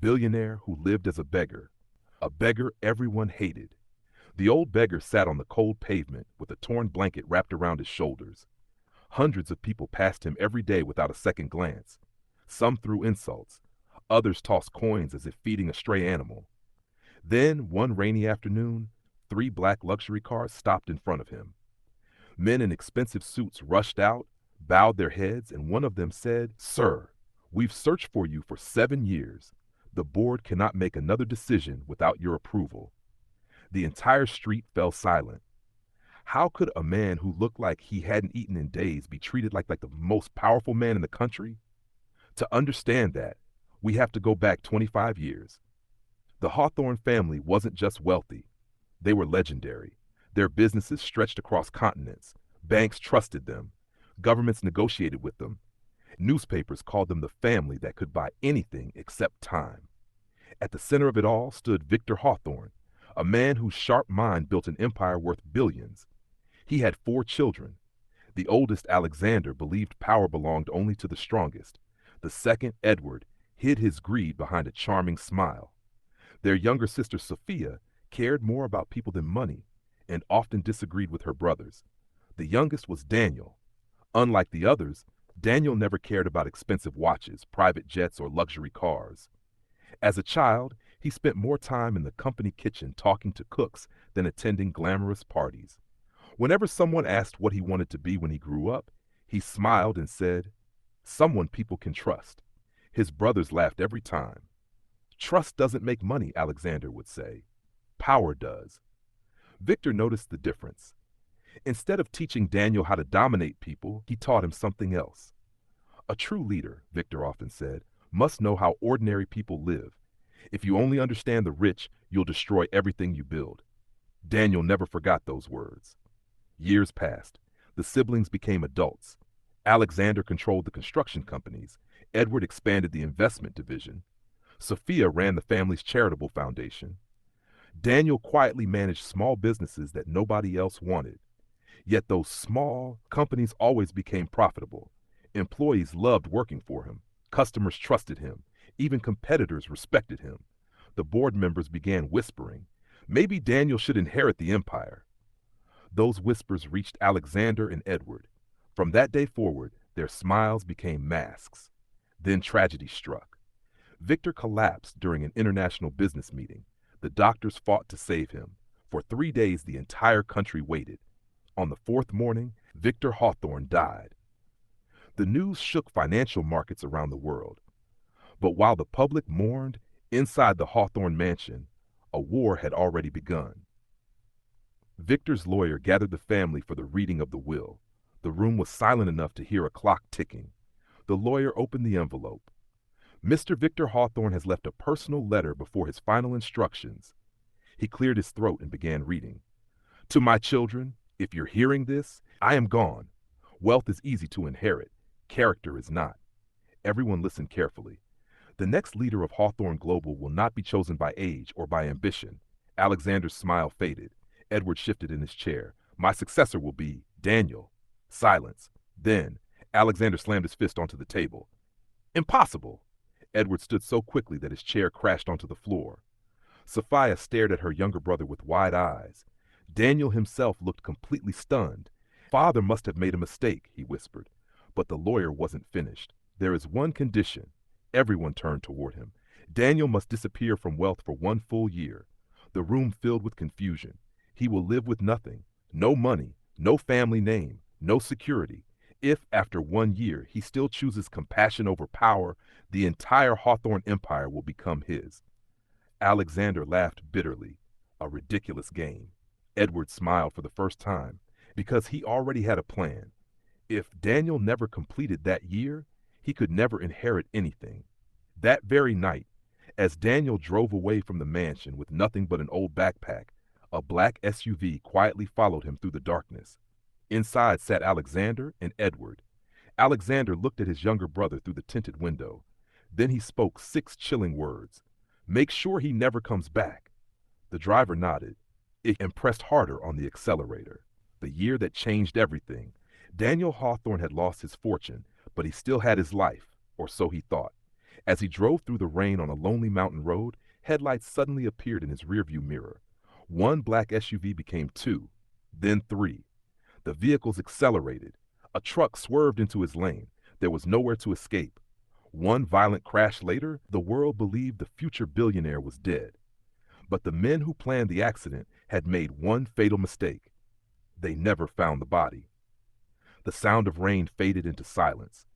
billionaire who lived as a beggar everyone hated. The old beggar sat on the cold pavement with a torn blanket wrapped around his shoulders. Hundreds of people passed him every day without a second glance. Some threw insults, others tossed coins as if feeding a stray animal. Then, one rainy afternoon, three black luxury cars stopped in front of him. Men in expensive suits rushed out, bowed their heads, and one of them said, "Sir, we've searched for you for 7 years. The board cannot make another decision without your approval." The entire street fell silent. How could a man who looked like he hadn't eaten in days be treated like the most powerful man in the country? To understand that, we have to go back 25 years. The Hawthorne family wasn't just wealthy. They were legendary. Their businesses stretched across continents. Banks trusted them. Governments negotiated with them. Newspapers called them the family that could buy anything except time. At the center of it all stood Victor Hawthorne, a man whose sharp mind built an empire worth billions. He had 4 children. The oldest, Alexander, believed power belonged only to the strongest. The second, Edward, hid his greed behind a charming smile. Their younger sister, Sophia, cared more about people than money and often disagreed with her brothers. The youngest was Daniel. Unlike the others, Daniel never cared about expensive watches, private jets, or luxury cars. As a child, he spent more time in the company kitchen talking to cooks than attending glamorous parties. Whenever someone asked what he wanted to be when he grew up, he smiled and said, "Someone people can trust." His brothers laughed every time. "Trust doesn't make money," Alexander would say. "Power does." Victor noticed the difference. Instead of teaching Daniel how to dominate people, he taught him something else. A true leader, Victor often said, must know how ordinary people live. If you only understand the rich, you'll destroy everything you build. Daniel never forgot those words. Years passed. The siblings became adults. Alexander controlled the construction companies. Edward expanded the investment division. Sophia ran the family's charitable foundation. Daniel quietly managed small businesses that nobody else wanted. Yet those small companies always became profitable. Employees loved working for him. Customers trusted him. Even competitors respected him. The board members began whispering, maybe Daniel should inherit the empire. Those whispers reached Alexander and Edward. From that day forward, their smiles became masks. Then tragedy struck. Victor collapsed during an international business meeting. The doctors fought to save him. For 3 days, the entire country waited. On the 4th morning, Victor Hawthorne died. The news shook financial markets around the world. But while the public mourned, inside the Hawthorne mansion, a war had already begun. Victor's lawyer gathered the family for the reading of the will. The room was silent enough to hear a clock ticking. The lawyer opened the envelope. "Mr. Victor Hawthorne has left a personal letter before his final instructions." He cleared his throat and began reading. "To my children, if you're hearing this, I am gone. Wealth is easy to inherit. Character is not." Everyone listened carefully. "The next leader of Hawthorne Global will not be chosen by age or by ambition." Alexander's smile faded. Edward shifted in his chair. "My successor will be Daniel." Silence. Then, Alexander slammed his fist onto the table. "Impossible!" Edward stood so quickly that his chair crashed onto the floor. Sophia stared at her younger brother with wide eyes. Daniel himself looked completely stunned. "Father must have made a mistake," he whispered. But the lawyer wasn't finished. "There is one condition." Everyone turned toward him. "Daniel must disappear from wealth for 1 full year." The room filled with confusion. He will live with nothing. No money, no family name, no security. If, after 1 year, he still chooses compassion over power, the entire Hawthorne empire will become his. Alexander laughed bitterly. A ridiculous game. Edward smiled for the first time, because he already had a plan. If Daniel never completed that year, he could never inherit anything. That very night, as Daniel drove away from the mansion with nothing but an old backpack, a black SUV quietly followed him through the darkness. Inside sat Alexander and Edward. Alexander looked at his younger brother through the tinted window. Then he spoke 6 chilling words. "Make sure he never comes back." The driver nodded. It pressed harder on the accelerator. The year that changed everything. Daniel Hawthorne had lost his fortune, but he still had his life, or so he thought. As he drove through the rain on a lonely mountain road, headlights suddenly appeared in his rearview mirror. One black SUV became two, then three. The vehicles accelerated. A truck swerved into his lane. There was nowhere to escape. One violent crash later, the world believed the future billionaire was dead. But the men who planned the accident had made one fatal mistake. They never found the body. The sound of rain faded into silence.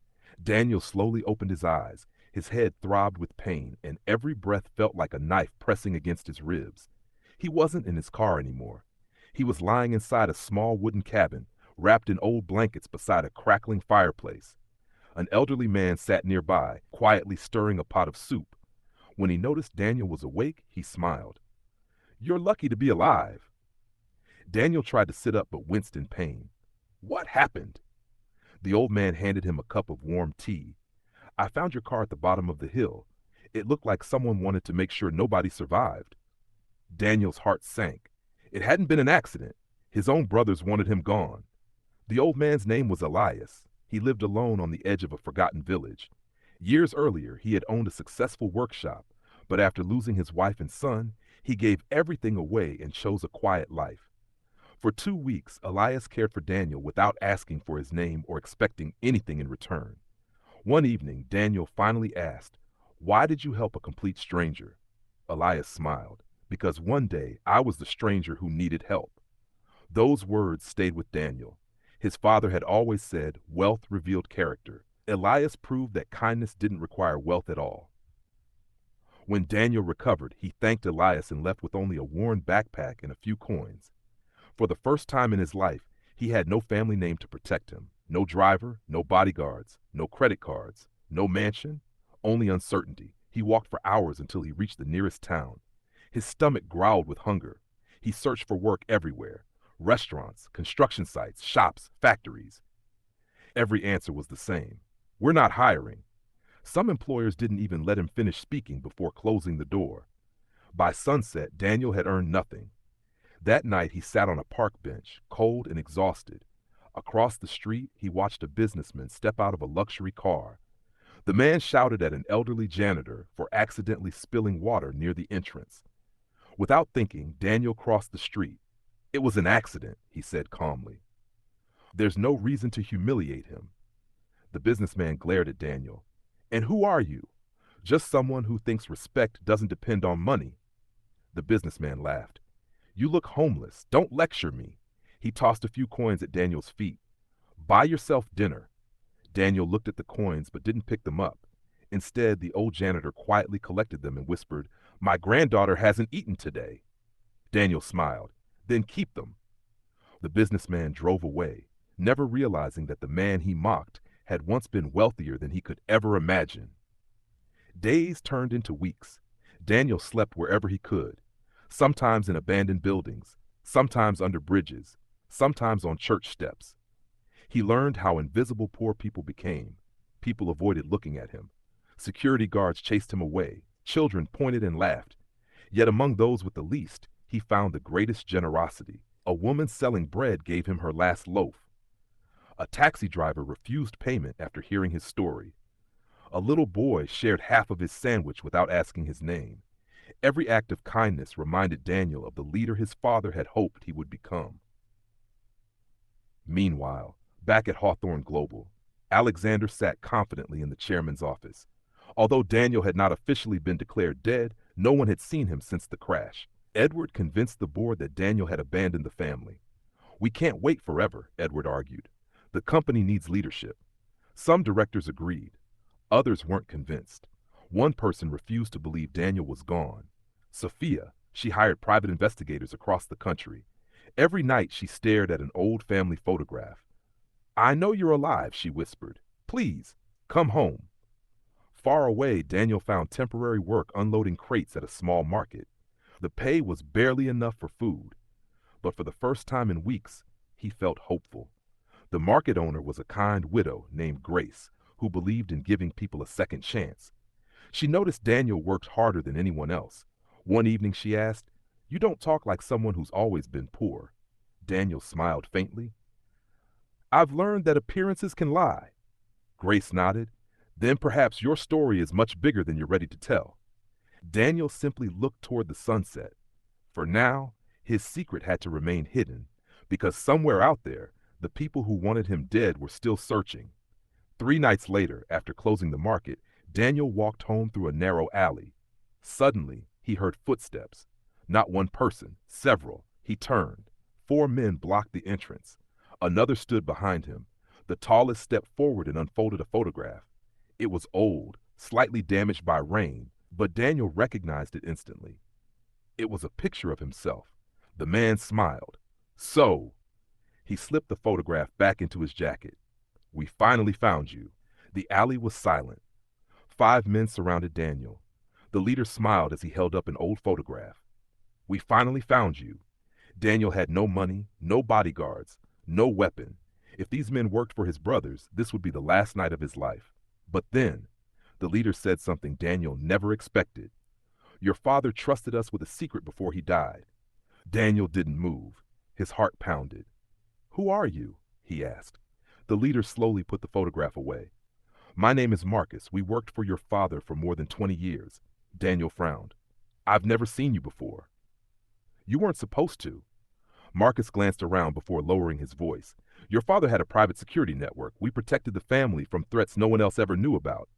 Daniel slowly opened his eyes. His head throbbed with pain, and every breath felt like a knife pressing against his ribs. He wasn't in his car anymore. He was lying inside a small wooden cabin, wrapped in old blankets beside a crackling fireplace. An elderly man sat nearby, quietly stirring a pot of soup. When he noticed Daniel was awake, he smiled. "You're lucky to be alive." Daniel tried to sit up but winced in pain. "What happened?" The old man handed him a cup of warm tea. "I found your car at the bottom of the hill. It looked like someone wanted to make sure nobody survived." Daniel's heart sank. It hadn't been an accident. His own brothers wanted him gone. The old man's name was Elias. He lived alone on the edge of a forgotten village. Years earlier, he had owned a successful workshop, but after losing his wife and son, he gave everything away and chose a quiet life. For 2 weeks, Elias cared for Daniel without asking for his name or expecting anything in return. One evening, Daniel finally asked, "Why did you help a complete stranger?" Elias smiled. "Because one day I was the stranger who needed help." Those words stayed with Daniel. His father had always said, "Wealth revealed character." Elias proved that kindness didn't require wealth at all. When Daniel recovered, he thanked Elias and left with only a worn backpack and a few coins. For the first time in his life, he had no family name to protect him. No driver, no bodyguards, no credit cards, no mansion, only uncertainty. He walked for hours until he reached the nearest town. His stomach growled with hunger. He searched for work everywhere. Restaurants, construction sites, shops, factories. Every answer was the same. "We're not hiring." Some employers didn't even let him finish speaking before closing the door. By sunset, Daniel had earned nothing. That night, he sat on a park bench, cold and exhausted. Across the street, he watched a businessman step out of a luxury car. The man shouted at an elderly janitor for accidentally spilling water near the entrance. Without thinking, Daniel crossed the street. "It was an accident," he said calmly. "There's no reason to humiliate him." The businessman glared at Daniel. "And who are you?" "Just someone who thinks respect doesn't depend on money." The businessman laughed. "You look homeless. Don't lecture me." He tossed a few coins at Daniel's feet. "Buy yourself dinner." Daniel looked at the coins but didn't pick them up. Instead, the old janitor quietly collected them and whispered, "My granddaughter hasn't eaten today." Daniel smiled. "Then keep them." The businessman drove away, never realizing that the man he mocked had once been wealthier than he could ever imagine. Days turned into weeks. Daniel slept wherever he could, sometimes in abandoned buildings, sometimes under bridges, sometimes on church steps. He learned how invisible poor people became. People avoided looking at him. Security guards chased him away. Children pointed and laughed. Yet among those with the least, he found the greatest generosity. A woman selling bread gave him her last loaf. A taxi driver refused payment after hearing his story. A little boy shared half of his sandwich without asking his name. Every act of kindness reminded Daniel of the leader his father had hoped he would become. Meanwhile, back at Hawthorne Global, Alexander sat confidently in the chairman's office. Although Daniel had not officially been declared dead, no one had seen him since the crash. Edward convinced the board that Daniel had abandoned the family. "We can't wait forever," Edward argued. "The company needs leadership." Some directors agreed. Others weren't convinced. One person refused to believe Daniel was gone. Sophia, she hired private investigators across the country. Every night she stared at an old family photograph. "I know you're alive," she whispered. "Please, come home." Far away, Daniel found temporary work unloading crates at a small market. The pay was barely enough for food. But for the first time in weeks, he felt hopeful. The market owner was a kind widow named Grace, who believed in giving people a second chance. She noticed Daniel worked harder than anyone else. One evening she asked, "You don't talk like someone who's always been poor." Daniel smiled faintly. "I've learned that appearances can lie." Grace nodded. Then perhaps your story is much bigger than you're ready to tell. Daniel simply looked toward the sunset. For now, his secret had to remain hidden, because somewhere out there, the people who wanted him dead were still searching. 3 nights later, after closing the market, Daniel walked home through a narrow alley. Suddenly, he heard footsteps. Not one person, several. He turned. 4 men blocked the entrance. Another stood behind him. The tallest stepped forward and unfolded a photograph. It was old, slightly damaged by rain, but Daniel recognized it instantly. It was a picture of himself. The man smiled. So, he slipped the photograph back into his jacket. We finally found you. The alley was silent. 5 men surrounded Daniel. The leader smiled as he held up an old photograph. We finally found you. Daniel had no money, no bodyguards, no weapon. If these men worked for his brothers, this would be the last night of his life. But then, the leader said something Daniel never expected. Your father trusted us with a secret before he died. Daniel didn't move. His heart pounded. Who are you? He asked. The leader slowly put the photograph away. My name is Marcus. We worked for your father for more than 20 years. Daniel frowned. I've never seen you before. You weren't supposed to. Marcus glanced around before lowering his voice. Your father had a private security network. We protected the family from threats no one else ever knew about.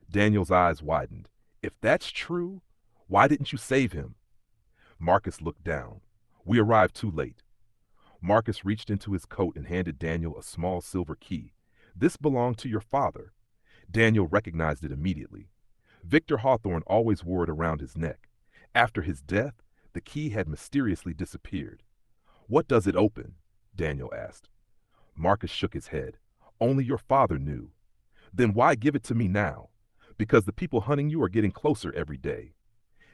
Daniel's eyes widened. If that's true, why didn't you save him? Marcus looked down. We arrived too late. Marcus reached into his coat and handed Daniel a small silver key. This belonged to your father. Daniel recognized it immediately. Victor Hawthorne always wore it around his neck. After his death, the key had mysteriously disappeared. What does it open? Daniel asked. Marcus shook his head. Only your father knew. Then why give it to me now? Because the people hunting you are getting closer every day.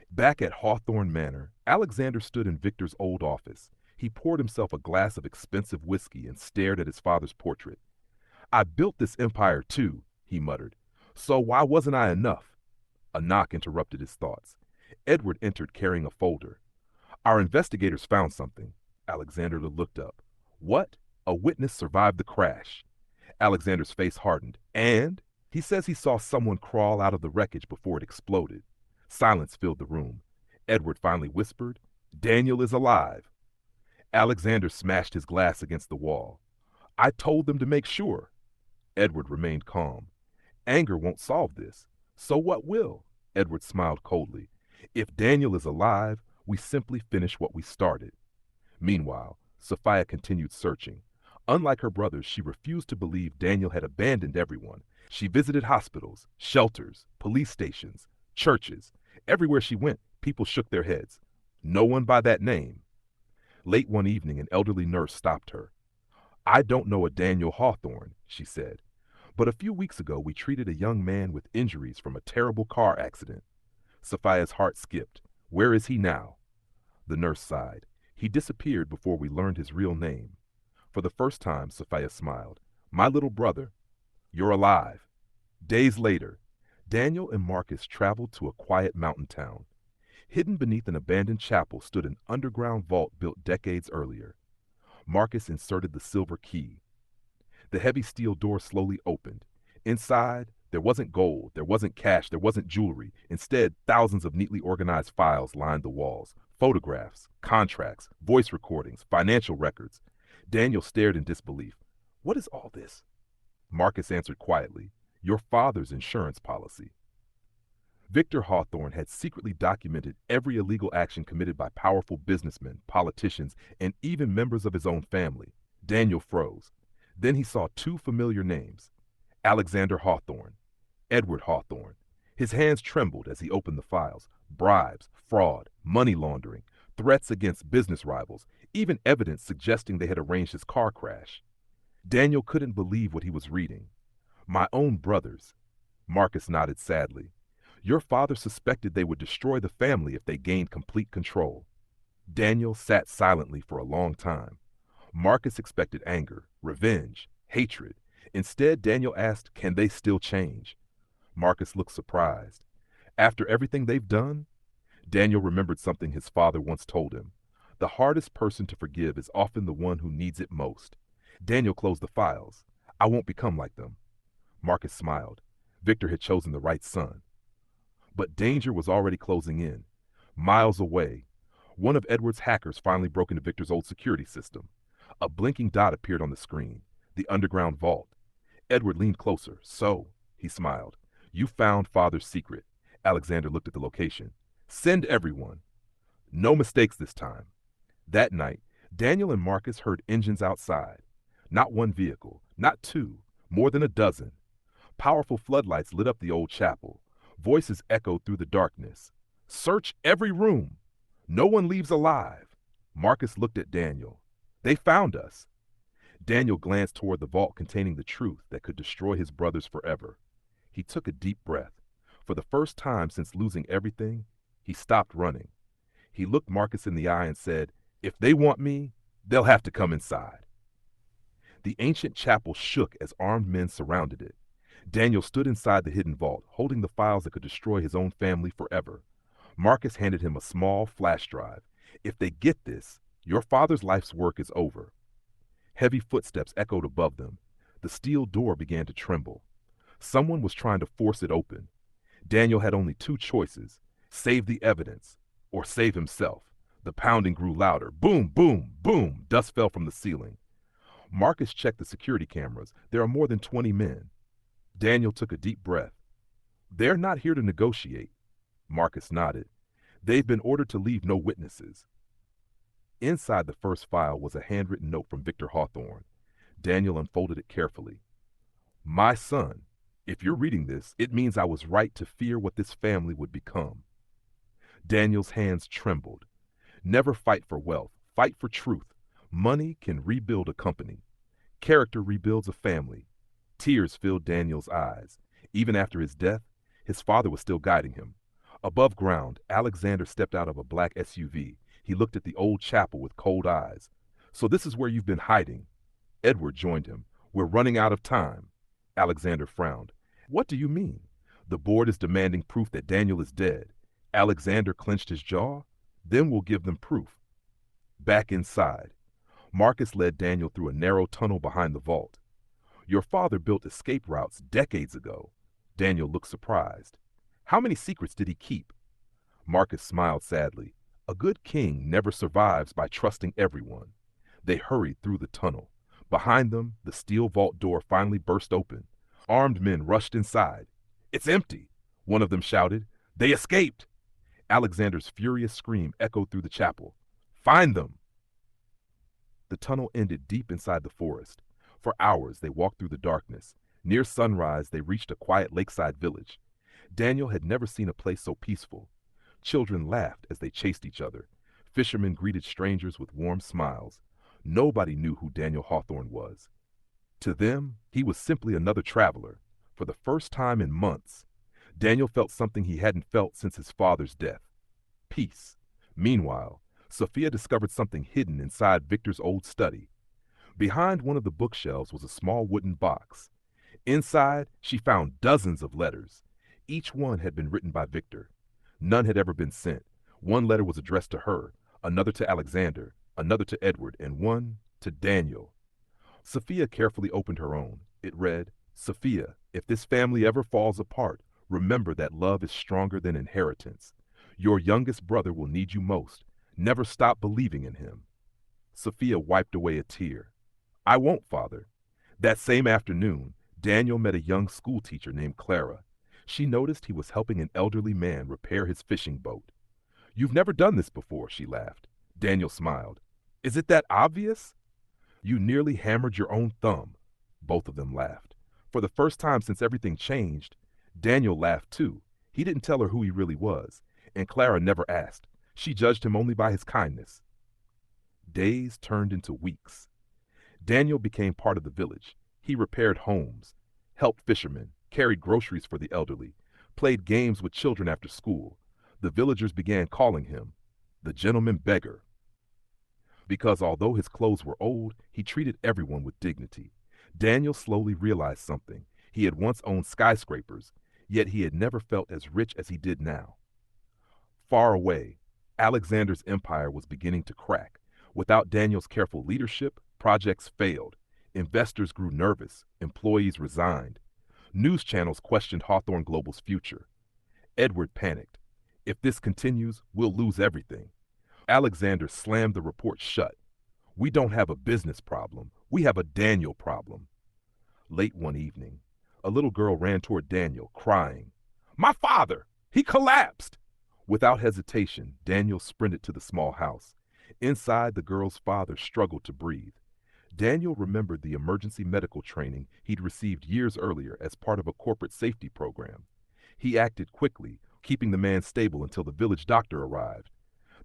Back at Hawthorne Manor, Alexander stood in Victor's old office. He poured himself a glass of expensive whiskey and stared at his father's portrait. I built this empire too, he muttered. So why wasn't I enough? A knock interrupted his thoughts. Edward entered carrying a folder. Our investigators found something. Alexander looked up. What? A witness survived the crash. Alexander's face hardened. And? He says he saw someone crawl out of the wreckage before it exploded. Silence filled the room. Edward finally whispered, Daniel is alive. Alexander smashed his glass against the wall. I told them to make sure. Edward remained calm. Anger won't solve this. So what will? Edward smiled coldly. If Daniel is alive, we simply finish what we started. Meanwhile, Sophia continued searching. Unlike her brothers, she refused to believe Daniel had abandoned everyone. She visited hospitals, shelters, police stations, churches. Everywhere she went, people shook their heads. No one by that name. Late one evening, an elderly nurse stopped her. I don't know a Daniel Hawthorne, she said, but a few weeks ago we treated a young man with injuries from a terrible car accident. Sophia's heart skipped. Where is he now? The nurse sighed. He disappeared before we learned his real name. For the first time, Sophia smiled. My little brother, you're alive. Days later, Daniel and Marcus traveled to a quiet mountain town. Hidden beneath an abandoned chapel stood an underground vault built decades earlier. Marcus inserted the silver key. The heavy steel door slowly opened. Inside, there wasn't gold, there wasn't cash, there wasn't jewelry. Instead, thousands of neatly organized files lined the walls. Photographs, contracts, voice recordings, financial records. Daniel stared in disbelief. What is all this? Marcus answered quietly. Your father's insurance policy. Victor Hawthorne had secretly documented every illegal action committed by powerful businessmen, politicians, and even members of his own family. Daniel froze. Then he saw 2 familiar names. Alexander Hawthorne, Edward Hawthorne. His hands trembled as he opened the files. Bribes, fraud, money laundering, threats against business rivals, even evidence suggesting they had arranged his car crash. Daniel couldn't believe what he was reading. My own brothers. Marcus nodded sadly. Your father suspected they would destroy the family if they gained complete control. Daniel sat silently for a long time. Marcus expected anger, revenge, hatred. Instead, Daniel asked, can they still change? Marcus looked surprised. After everything they've done? Daniel remembered something his father once told him. The hardest person to forgive is often the one who needs it most. Daniel closed the files. I won't become like them. Marcus smiled. Victor had chosen the right son. But danger was already closing in. Miles away, one of Edward's hackers finally broke into Victor's old security system. A blinking dot appeared on the screen. The underground vault. Edward leaned closer. So, he smiled. You found Father's secret. Alexander looked at the location. Send everyone. No mistakes this time. That night, Daniel and Marcus heard engines outside. Not one vehicle, not two, more than a dozen. Powerful floodlights lit up the old chapel. Voices echoed through the darkness. Search every room. No one leaves alive. Marcus looked at Daniel. They found us. Daniel glanced toward the vault containing the truth that could destroy his brothers forever. He took a deep breath. For the first time since losing everything, he stopped running. He looked Marcus in the eye and said, If they want me, they'll have to come inside. The ancient chapel shook as armed men surrounded it. Daniel stood inside the hidden vault, holding the files that could destroy his own family forever. Marcus handed him a small flash drive. If they get this, your father's life's work is over. Heavy footsteps echoed above them. The steel door began to tremble. Someone was trying to force it open. Daniel had only two choices: save the evidence or save himself. The pounding grew louder. Boom, boom, boom. Dust fell from the ceiling. Marcus checked the security cameras. There are more than 20 men. Daniel took a deep breath. They're not here to negotiate. Marcus nodded. They've been ordered to leave no witnesses. Inside the first file was a handwritten note from Victor Hawthorne. Daniel unfolded it carefully. My son, if you're reading this, it means I was right to fear what this family would become. Daniel's hands trembled. Never fight for wealth. Fight for truth. Money can rebuild a company. Character rebuilds a family. Tears filled Daniel's eyes. Even after his death, his father was still guiding him. Above ground, Alexander stepped out of a black SUV. He looked at the old chapel with cold eyes. So this is where you've been hiding. Edward joined him. We're running out of time. Alexander frowned. What do you mean? The board is demanding proof that Daniel is dead. Alexander clenched his jaw. Then we'll give them proof. Back inside, Marcus led Daniel through a narrow tunnel behind the vault. Your father built escape routes decades ago. Daniel looked surprised. How many secrets did he keep? Marcus smiled sadly. A good king never survives by trusting everyone. They hurried through the tunnel. Behind them, the steel vault door finally burst open. Armed men rushed inside. It's empty, one of them shouted. They escaped. Alexander's furious scream echoed through the chapel. Find them! The tunnel ended deep inside the forest. For hours, they walked through the darkness. Near sunrise, they reached a quiet lakeside village. Daniel had never seen a place so peaceful. Children laughed as they chased each other. Fishermen greeted strangers with warm smiles. Nobody knew who Daniel Hawthorne was. To them, he was simply another traveler. For the first time in months, Daniel felt something he hadn't felt since his father's death. Peace. Meanwhile, Sophia discovered something hidden inside Victor's old study. Behind one of the bookshelves was a small wooden box. Inside, she found dozens of letters. Each one had been written by Victor. None had ever been sent. One letter was addressed to her, another to Alexander, another to Edward, and one to Daniel. Sophia carefully opened her own. It read, Sophia, if this family ever falls apart, remember that love is stronger than inheritance. Your youngest brother will need you most. Never stop believing in him. Sophia wiped away a tear. I won't, Father. That same afternoon, Daniel met a young schoolteacher named Clara. She noticed he was helping an elderly man repair his fishing boat. You've never done this before, she laughed. Daniel smiled. Is it that obvious? You nearly hammered your own thumb. Both of them laughed. For the first time since everything changed, Daniel laughed too. He didn't tell her who he really was, and Clara never asked. She judged him only by his kindness. Days turned into weeks. Daniel became part of the village. He repaired homes, helped fishermen, carried groceries for the elderly, played games with children after school. The villagers began calling him the gentleman beggar. Because although his clothes were old, he treated everyone with dignity. Daniel slowly realized something. He had once owned skyscrapers, yet he had never felt as rich as he did now. Far away, Alexander's empire was beginning to crack. Without Daniel's careful leadership, projects failed. Investors grew nervous. Employees resigned. News channels questioned Hawthorne Global's future. Edward panicked. If this continues, we'll lose everything. Alexander slammed the report shut. We don't have a business problem. We have a Daniel problem. Late one evening, a little girl ran toward Daniel, crying, "My father! He collapsed!" Without hesitation, Daniel sprinted to the small house. Inside, the girl's father struggled to breathe. Daniel remembered the emergency medical training he'd received years earlier as part of a corporate safety program. He acted quickly, keeping the man stable until the village doctor arrived.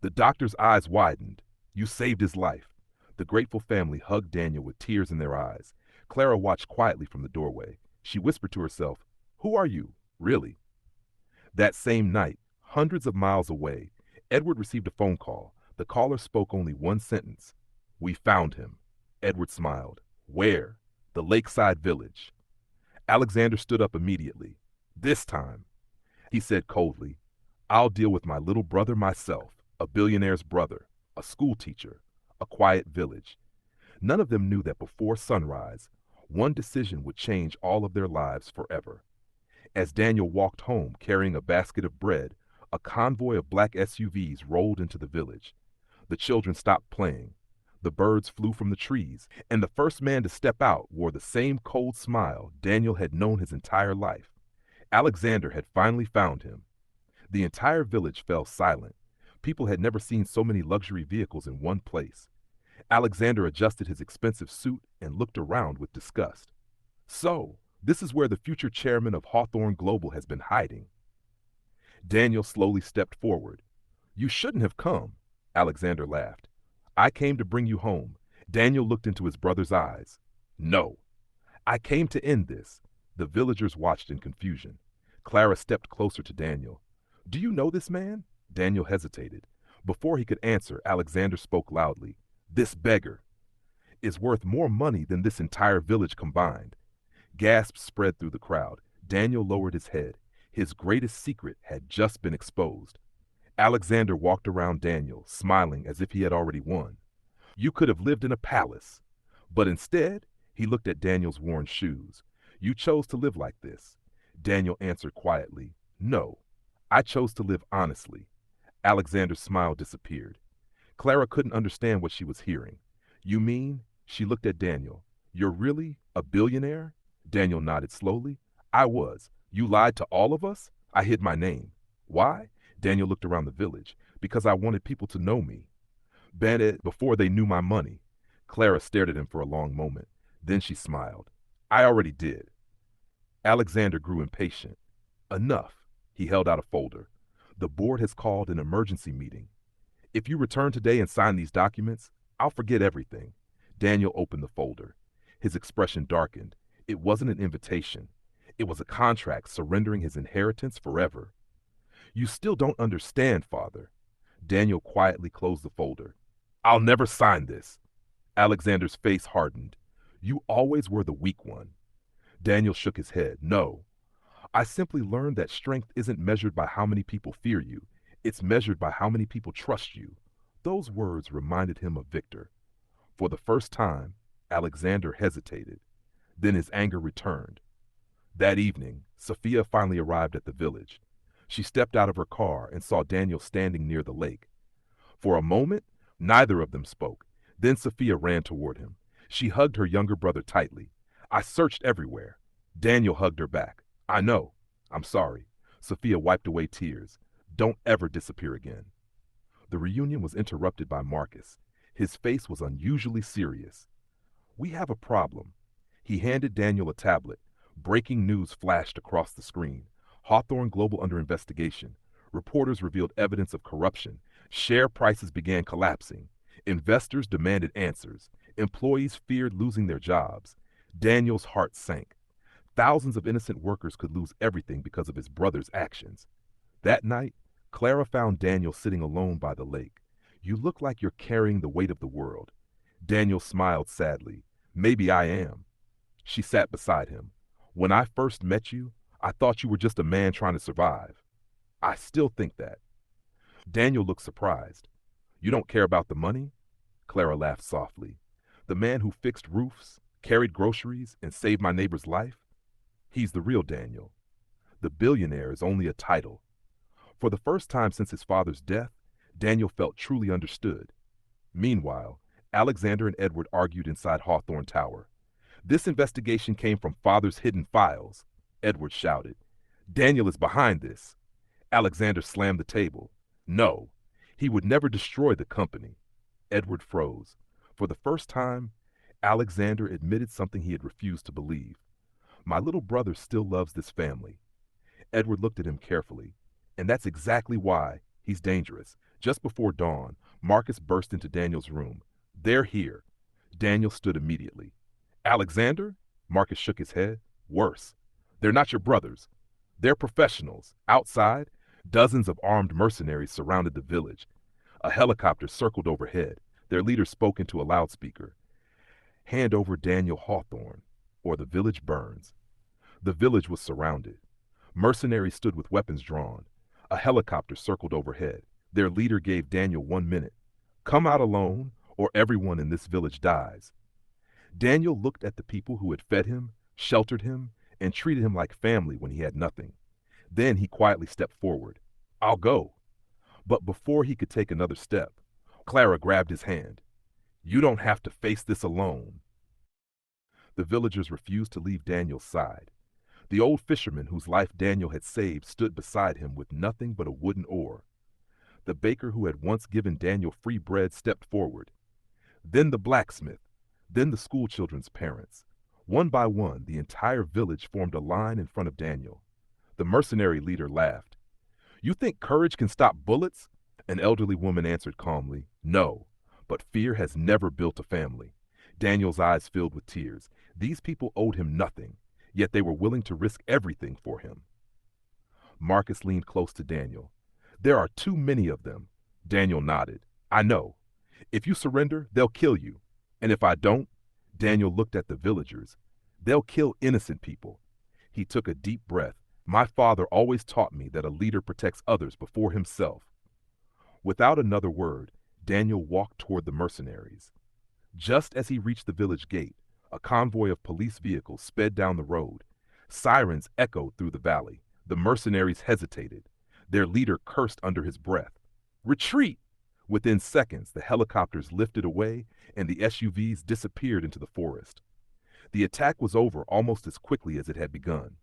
The doctor's eyes widened. "You saved his life." The grateful family hugged Daniel with tears in their eyes. Clara watched quietly from the doorway. She whispered to herself, "Who are you, really?" That same night, hundreds of miles away, Edward received a phone call. The caller spoke only one sentence. "We found him." Edward smiled. "Where?" "The lakeside village." Alexander stood up immediately. "This time," he said coldly, "I'll deal with my little brother myself, a billionaire's brother, a school teacher, a quiet village." None of them knew that before sunrise, one decision would change all of their lives forever. As Daniel walked home carrying a basket of bread, a convoy of black SUVs rolled into the village. The children stopped playing. The birds flew from the trees, and the first man to step out wore the same cold smile Daniel had known his entire life. Alexander had finally found him. The entire village fell silent. People had never seen so many luxury vehicles in one place. Alexander adjusted his expensive suit and looked around with disgust. "So, this is where the future chairman of Hawthorne Global has been hiding." Daniel slowly stepped forward. "You shouldn't have come." Alexander laughed. "I came to bring you home." Daniel looked into his brother's eyes. "No. I came to end this." The villagers watched in confusion. Clara stepped closer to Daniel. "Do you know this man?" Daniel hesitated. Before he could answer, Alexander spoke loudly. "This beggar is worth more money than this entire village combined." Gasps spread through the crowd. Daniel lowered his head. His greatest secret had just been exposed. Alexander walked around Daniel, smiling as if he had already won. "You could have lived in a palace." But instead, he looked at Daniel's worn shoes. "You chose to live like this." Daniel answered quietly, "No, I chose to live honestly." Alexander's smile disappeared. Clara couldn't understand what she was hearing. "You mean?" She looked at Daniel. "You're really a billionaire?" Daniel nodded slowly. "I was. You lied to all of us?" "I hid my name." "Why?" Daniel looked around the village. "Because I wanted people to know me. Bennett, before they knew my money." Clara stared at him for a long moment. Then she smiled. "I already did." Alexander grew impatient. "Enough." He held out a folder. "The board has called an emergency meeting. If you return today and sign these documents, I'll forget everything." Daniel opened the folder. His expression darkened. It wasn't an invitation. It was a contract surrendering his inheritance forever. "You still don't understand, Father." Daniel quietly closed the folder. "I'll never sign this." Alexander's face hardened. "You always were the weak one." Daniel shook his head. "No. I simply learned that strength isn't measured by how many people fear you. It's measured by how many people trust you." Those words reminded him of Victor. For the first time, Alexander hesitated. Then his anger returned. That evening, Sophia finally arrived at the village. She stepped out of her car and saw Daniel standing near the lake. For a moment, neither of them spoke. Then Sophia ran toward him. She hugged her younger brother tightly. "I searched everywhere." Daniel hugged her back. "I know. I'm sorry." Sophia wiped away tears. "Don't ever disappear again." The reunion was interrupted by Marcus. His face was unusually serious. "We have a problem." He handed Daniel a tablet. Breaking news flashed across the screen. Hawthorne Global under investigation. Reporters revealed evidence of corruption. Share prices began collapsing. Investors demanded answers. Employees feared losing their jobs. Daniel's heart sank. Thousands of innocent workers could lose everything because of his brother's actions. That night, Clara found Daniel sitting alone by the lake. "You look like you're carrying the weight of the world." Daniel smiled sadly. "Maybe I am." She sat beside him. "When I first met you, I thought you were just a man trying to survive." "I still think that." Daniel looked surprised. "You don't care about the money?" Clara laughed softly. "The man who fixed roofs, carried groceries, and saved my neighbor's life? He's the real Daniel. The billionaire is only a title. For the first time since his father's death, Daniel felt truly understood. Meanwhile, Alexander and Edward argued inside Hawthorne Tower. This investigation came from father's hidden files, Edward shouted. Daniel is behind this. Alexander slammed the table. No, he would never destroy the company. Edward froze. For the first time, Alexander admitted something he had refused to believe. My little brother still loves this family. Edward looked at him carefully. And that's exactly why he's dangerous. Just before dawn, Marcus burst into Daniel's room. They're here. Daniel stood immediately. Alexander? Marcus shook his head. Worse. They're not your brothers. They're professionals. Outside, dozens of armed mercenaries surrounded the village. A helicopter circled overhead. Their leader spoke into a loudspeaker. Hand over Daniel Hawthorne, or the village burns. The village was surrounded. Mercenaries stood with weapons drawn. A helicopter circled overhead. Their leader gave Daniel 1 minute. Come out alone, or everyone in this village dies. Daniel looked at the people who had fed him, sheltered him, and treated him like family when he had nothing. Then he quietly stepped forward. I'll go. But before he could take another step, Clara grabbed his hand. You don't have to face this alone. The villagers refused to leave Daniel's side. The old fisherman whose life Daniel had saved stood beside him with nothing but a wooden oar. The baker who had once given Daniel free bread stepped forward. Then the blacksmith, then the schoolchildren's parents. One by one, the entire village formed a line in front of Daniel. The mercenary leader laughed. You think courage can stop bullets? An elderly woman answered calmly, No, but fear has never built a family. Daniel's eyes filled with tears. These people owed him nothing, yet they were willing to risk everything for him. Marcus leaned close to Daniel. There are too many of them. Daniel nodded. I know. If you surrender, they'll kill you. And if I don't, Daniel looked at the villagers. They'll kill innocent people. He took a deep breath. My father always taught me that a leader protects others before himself. Without another word, Daniel walked toward the mercenaries. Just as he reached the village gate, a convoy of police vehicles sped down the road. Sirens echoed through the valley. The mercenaries hesitated. Their leader cursed under his breath. Retreat! Within seconds, the helicopters lifted away and the SUVs disappeared into the forest. The attack was over almost as quickly as it had begun.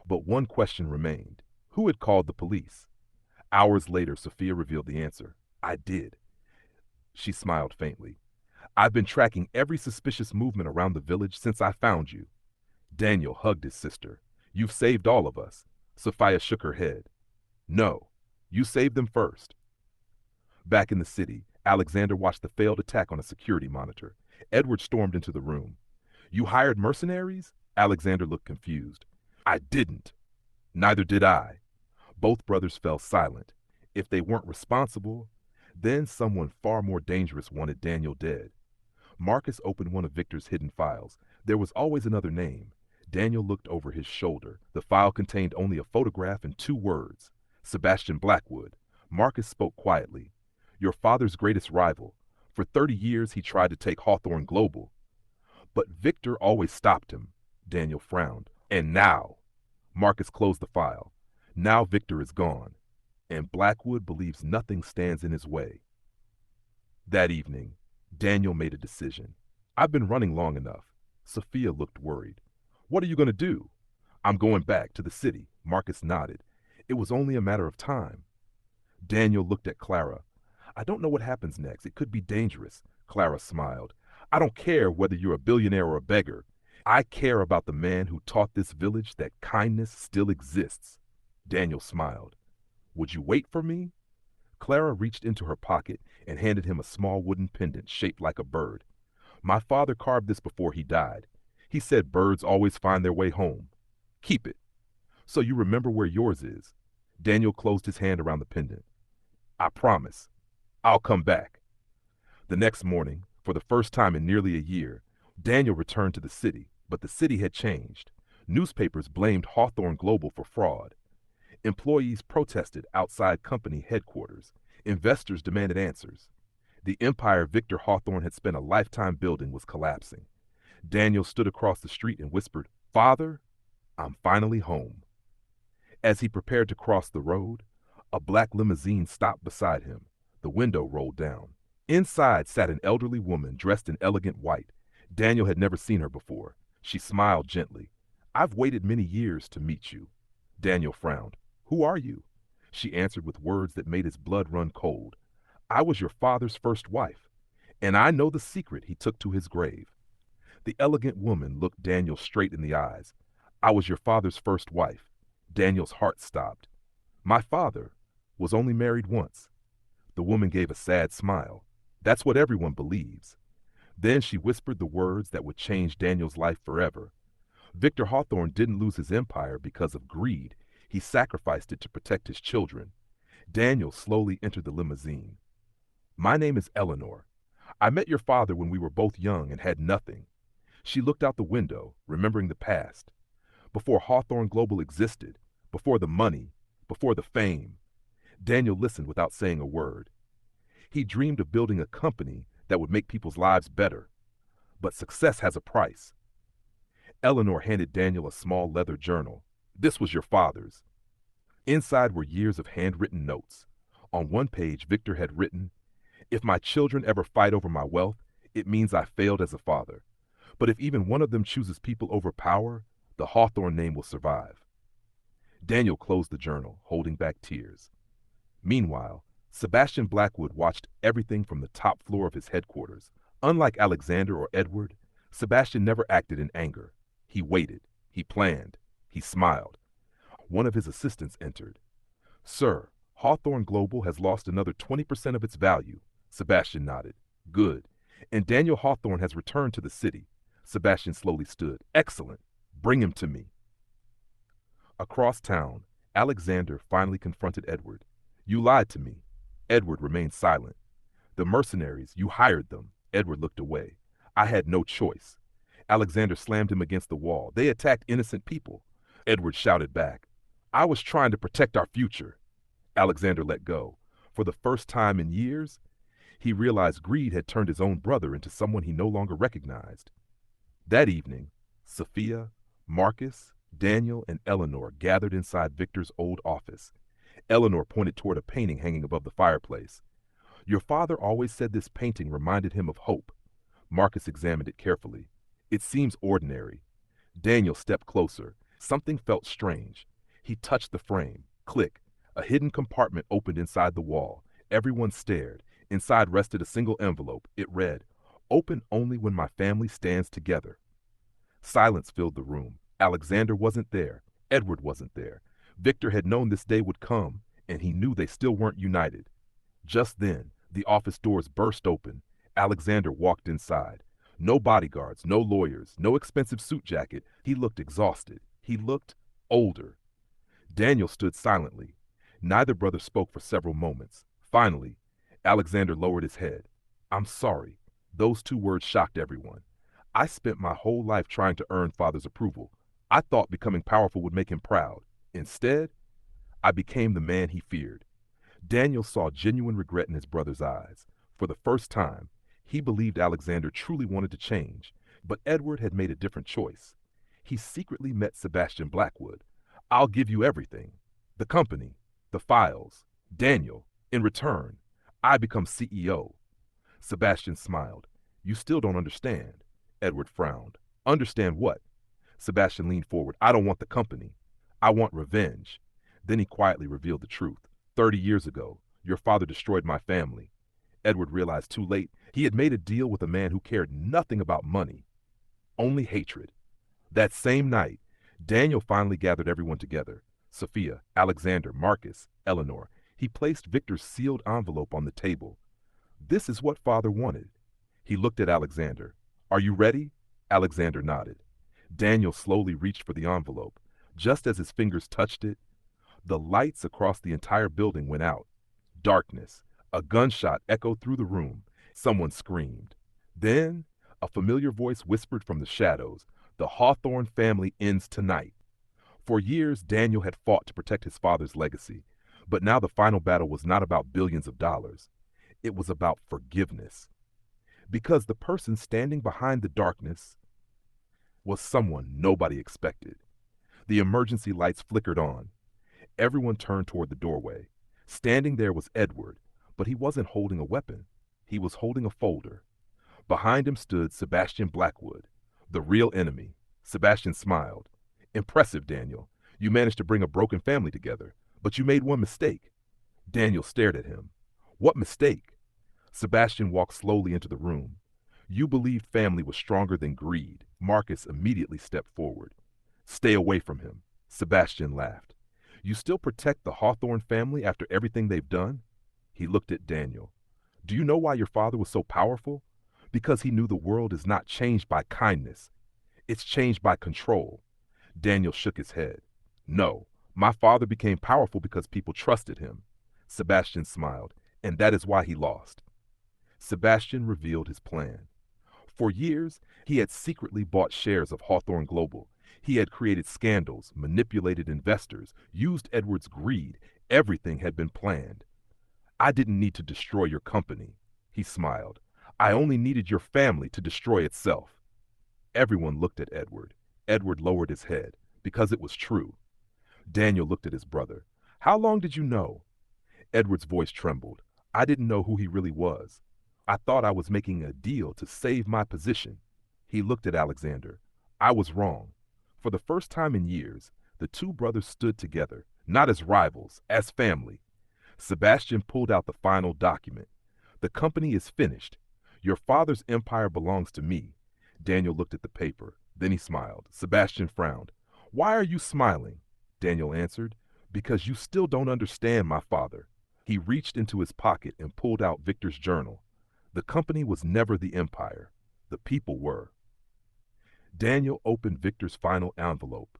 But one question remained. Who had called the police? Hours later, Sophia revealed the answer. I did. She smiled faintly. I've been tracking every suspicious movement around the village since I found you. Daniel hugged his sister. You've saved all of us. Sophia shook her head. No, you saved them first. Back in the city, Alexander watched the failed attack on a security monitor. Edward stormed into the room. You hired mercenaries? Alexander looked confused. I didn't. Neither did I. Both brothers fell silent. If they weren't responsible, then someone far more dangerous wanted Daniel dead. Marcus opened one of Victor's hidden files. There was always another name. Daniel looked over his shoulder. The file contained only a photograph and 2 words. Sebastian Blackwood. Marcus spoke quietly. Your father's greatest rival. For 30 years he tried to take Hawthorne global. But Victor always stopped him. Daniel frowned. And now. Marcus closed the file. Now Victor is gone. And Blackwood believes nothing stands in his way. That evening, Daniel made a decision. I've been running long enough. Sophia looked worried. What are you going to do? I'm going back to the city. Marcus nodded. It was only a matter of time. Daniel looked at Clara. I don't know what happens next. It could be dangerous. Clara smiled. I don't care whether you're a billionaire or a beggar. I care about the man who taught this village that kindness still exists. Daniel smiled. Would you wait for me? Clara reached into her pocket and handed him a small wooden pendant shaped like a bird. My father carved this before he died. He said birds always find their way home. Keep it, so you remember where yours is. Daniel closed his hand around the pendant. I promise. I'll come back. The next morning, for the first time in nearly a year, Daniel returned to the city, but the city had changed. Newspapers blamed Hawthorne Global for fraud. Employees protested outside company headquarters. Investors demanded answers. The empire Victor Hawthorne had spent a lifetime building was collapsing. Daniel stood across the street and whispered, Father? I'm finally home. As he prepared to cross the road, a black limousine stopped beside him. The window rolled down. Inside sat an elderly woman dressed in elegant white. Daniel had never seen her before. She smiled gently. I've waited many years to meet you. Daniel frowned. Who are you? She answered with words that made his blood run cold. I was your father's first wife, and I know the secret he took to his grave. The elegant woman looked Daniel straight in the eyes. I was your father's first wife. Daniel's heart stopped. My father was only married once. The woman gave a sad smile. That's what everyone believes. Then she whispered the words that would change Daniel's life forever. Victor Hawthorne didn't lose his empire because of greed. He sacrificed it to protect his children. Daniel slowly entered the limousine. My name is Eleanor. I met your father when we were both young and had nothing. She looked out the window, remembering the past. Before Hawthorne Global existed, before the money, before the fame. Daniel listened without saying a word. He dreamed of building a company that would make people's lives better. But success has a price. Eleanor handed Daniel a small leather journal. This was your father's. Inside were years of handwritten notes. On one page, Victor had written, if my children ever fight over my wealth, it means I failed as a father. But if even one of them chooses people over power, the Hawthorne name will survive. Daniel closed the journal, holding back tears. Meanwhile, Sebastian Blackwood watched everything from the top floor of his headquarters. Unlike Alexander or Edward, Sebastian never acted in anger. He waited. He planned. He smiled. One of his assistants entered. Sir, Hawthorne Global has lost another 20% of its value. Sebastian nodded. Good. And Daniel Hawthorne has returned to the city. Sebastian slowly stood. Excellent. Bring him to me. Across town, Alexander finally confronted Edward. You lied to me. Edward remained silent. The mercenaries, you hired them. Edward looked away. I had no choice. Alexander slammed him against the wall. They attacked innocent people. Edward shouted back. I was trying to protect our future. Alexander let go. For the first time in years, he realized greed had turned his own brother into someone he no longer recognized. That evening, Sophia, Marcus, Daniel, and Eleanor gathered inside Victor's old office. Eleanor pointed toward a painting hanging above the fireplace. Your father always said this painting reminded him of hope. Marcus examined it carefully. It seems ordinary. Daniel stepped closer. Something felt strange. He touched the frame. Click. A hidden compartment opened inside the wall. Everyone stared. Inside rested a single envelope. It read, Open only when my family stands together. Silence filled the room. Alexander wasn't there. Edward wasn't there. Victor had known this day would come, and he knew they still weren't united. Just then, the office doors burst open. Alexander walked inside. No bodyguards, no lawyers, no expensive suit jacket. He looked exhausted. He looked older. Daniel stood silently. Neither brother spoke for several moments. Finally, Alexander lowered his head. I'm sorry. Those two words shocked everyone. I spent my whole life trying to earn Father's approval. I thought becoming powerful would make him proud. Instead, I became the man he feared. Daniel saw genuine regret in his brother's eyes. For the first time, he believed Alexander truly wanted to change, but Edward had made a different choice. He secretly met Sebastian Blackwood. I'll give you everything. The company, the files, Daniel. In return, I become CEO. Sebastian smiled. You still don't understand. Edward frowned. Understand what? Sebastian leaned forward. I don't want the company. I want revenge. Then he quietly revealed the truth. 30 years ago, your father destroyed my family. Edward realized too late he had made a deal with a man who cared nothing about money, only hatred. That same night, Daniel finally gathered everyone together. Sophia, Alexander, Marcus, Eleanor. He placed Victor's sealed envelope on the table. This is what father wanted. He looked at Alexander. Are you ready? Alexander nodded. Daniel slowly reached for the envelope. Just as his fingers touched it, the lights across the entire building went out. Darkness. A gunshot echoed through the room. Someone screamed. Then, a familiar voice whispered from the shadows, the Hawthorne family ends tonight. For years, Daniel had fought to protect his father's legacy, but now the final battle was not about billions of dollars. It was about forgiveness. Because the person standing behind the darkness was someone nobody expected. The emergency lights flickered on. Everyone turned toward the doorway. Standing there was Edward, but he wasn't holding a weapon. He was holding a folder. Behind him stood Sebastian Blackwood, the real enemy. Sebastian smiled. Impressive, Daniel. You managed to bring a broken family together, but you made one mistake. Daniel stared at him. What mistake? Sebastian walked slowly into the room. You believed family was stronger than greed. Marcus immediately stepped forward. Stay away from him. Sebastian laughed. You still protect the Hawthorne family after everything they've done? He looked at Daniel. Do you know why your father was so powerful? Because he knew the world is not changed by kindness. It's changed by control. Daniel shook his head. No, my father became powerful because people trusted him. Sebastian smiled, and that is why he lost. Sebastian revealed his plan. For years, he had secretly bought shares of Hawthorne Global. He had created scandals, manipulated investors, used Edward's greed. Everything had been planned. I didn't need to destroy your company. He smiled. I only needed your family to destroy itself. Everyone looked at Edward. Edward lowered his head, because it was true. Daniel looked at his brother. How long did you know? Edward's voice trembled. I didn't know who he really was. I thought I was making a deal to save my position. He looked at Alexander. I was wrong. For the first time in years, the two brothers stood together, not as rivals, as family. Sebastian pulled out the final document. The company is finished. Your father's empire belongs to me. Daniel looked at the paper. Then he smiled. Sebastian frowned. Why are you smiling? Daniel answered. Because you still don't understand my father. He reached into his pocket and pulled out Victor's journal. The company was never the empire. The people were. Daniel opened Victor's final envelope.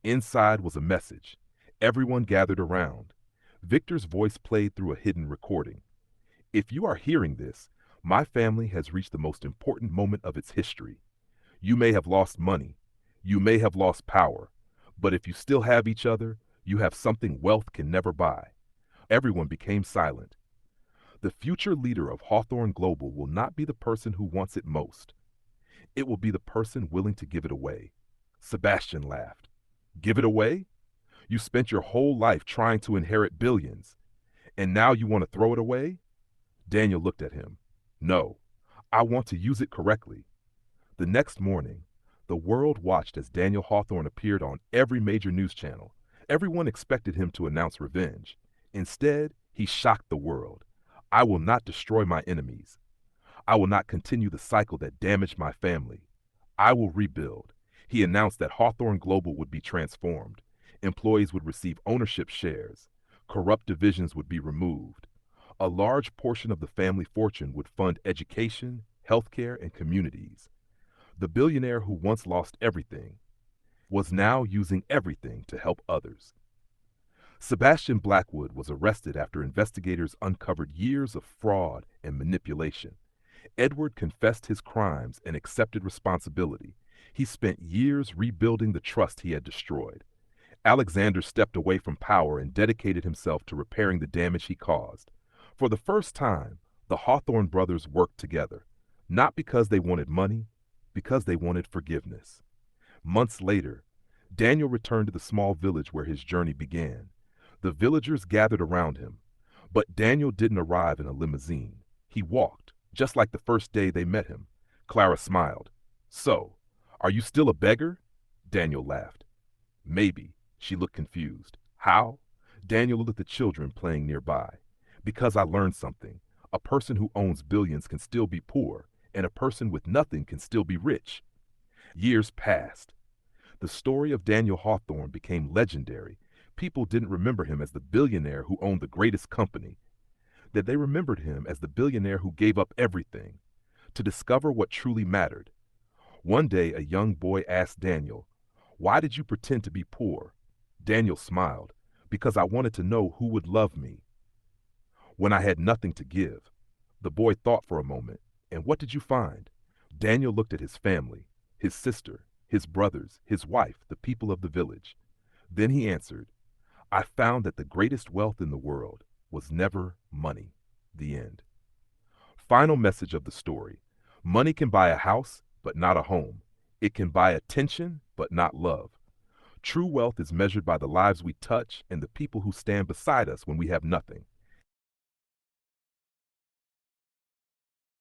Inside was a message. Everyone gathered around. Victor's voice played through a hidden recording. If you are hearing this, my family has reached the most important moment of its history. You may have lost money. You may have lost power. But if you still have each other, you have something wealth can never buy. Everyone became silent. The future leader of Hawthorne Global will not be the person who wants it most. It will be the person willing to give it away. Sebastian laughed. Give it away? You spent your whole life trying to inherit billions, and now you want to throw it away? Daniel looked at him. No, I want to use it correctly. The next morning, the world watched as Daniel Hawthorne appeared on every major news channel. Everyone expected him to announce revenge. Instead, he shocked the world. I will not destroy my enemies. I will not continue the cycle that damaged my family. I will rebuild. He announced that Hawthorne Global would be transformed. Employees would receive ownership shares. Corrupt divisions would be removed. A large portion of the family fortune would fund education, healthcare, and communities. The billionaire who once lost everything was now using everything to help others. Sebastian Blackwood was arrested after investigators uncovered years of fraud and manipulation. Edward confessed his crimes and accepted responsibility. He spent years rebuilding the trust he had destroyed. Alexander stepped away from power and dedicated himself to repairing the damage he caused. For the first time, the Hawthorne brothers worked together, not because they wanted money, because they wanted forgiveness. Months later, Daniel returned to the small village where his journey began. The villagers gathered around him, but Daniel didn't arrive in a limousine. He walked, just like the first day they met him. Clara smiled. So, are you still a beggar? Daniel laughed. Maybe. She looked confused. How? Daniel looked at the children playing nearby. Because I learned something. A person who owns billions can still be poor, and a person with nothing can still be rich. Years passed. The story of Daniel Hawthorne became legendary. People didn't remember him as the billionaire who owned the greatest company. That they remembered him as the billionaire who gave up everything to discover what truly mattered. One day, a young boy asked Daniel, "Why did you pretend to be poor?" Daniel smiled, "Because I wanted to know who would love me when I had nothing to give." The boy thought for a moment. And what did you find? Daniel looked at his family, his sister, his brothers, his wife, the people of the village. Then he answered, I found that the greatest wealth in the world was never money. The end. Final message of the story. Money can buy a house, but not a home. It can buy attention, but not love. True wealth is measured by the lives we touch and the people who stand beside us when we have nothing.